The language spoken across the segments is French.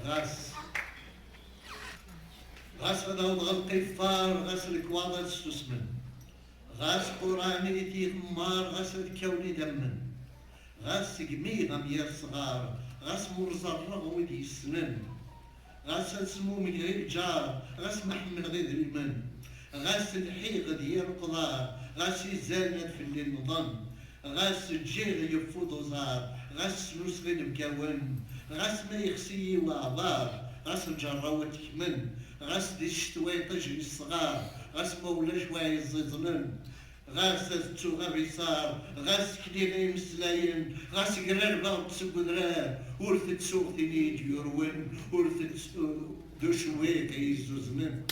غاس غداود القفار غاس الكواضر السسمن غاس قراني تيغمار غاس الكوني دمن غاس قميغ مير صغار غاس مرزر ويد يسنن غاس السموم غير جار غاس محمد غير المن غاس الحيغ ديال القضار غاس يزالنا في الليل نظن غاس الجيغ يفوض زار غاس سلوس غير مكون غاس ما يخسي وعبار غاس الجراوة تكمن غاس دي الشتوى تجري الصغار غاس مولا شوية الزيزنن غاس التوغا بيصار غاس كلينا يمسلاين غاس قرار باغ تسقدرار ورث تسوق تيني ديورون ورث دو شوية كيزوزنن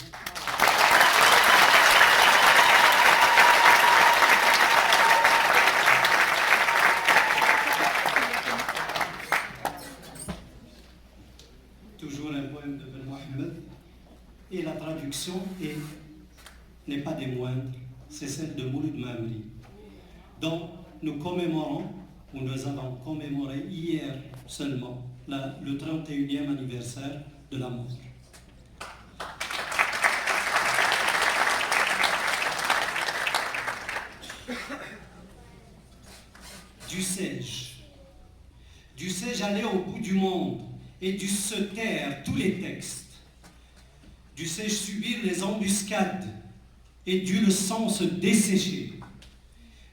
Toujours un poème de Ben Mohamed. Et la traduction n'est pas des moindres, c'est celle de Mouloud Mamri, dont nous commémorons, ou nous avons commémoré hier seulement, le 31e anniversaire de la mort. Dussé-je aller au bout du monde et dussent se taire tous les textes. Dussé-je subir les embuscades et dut le sang se dessécher.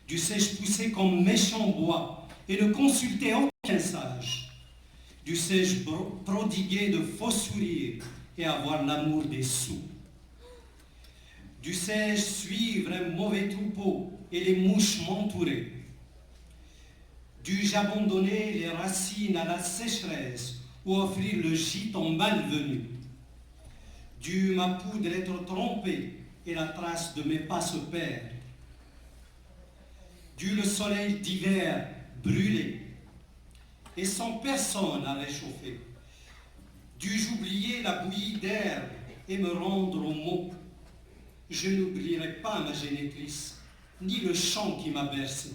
Dussé-je pousser comme méchant bois et ne consulter aucun sage. Dussé-je prodiguer de faux sourires et avoir l'amour des sots. Dussé-je suivre un mauvais troupeau et les mouches m'entourer. Dus-je abandonner les racines à la sécheresse ou offrir le gîte en malvenu. Dut ma poudre être trompée et la trace de mes pas se perdre. Dut le soleil d'hiver brûler et sans personne à réchauffer. Dus-je oublier la bouillie d'herbe et me rendre au mot. Je n'oublierai pas ma génitrice, ni le chant qui m'a bercé.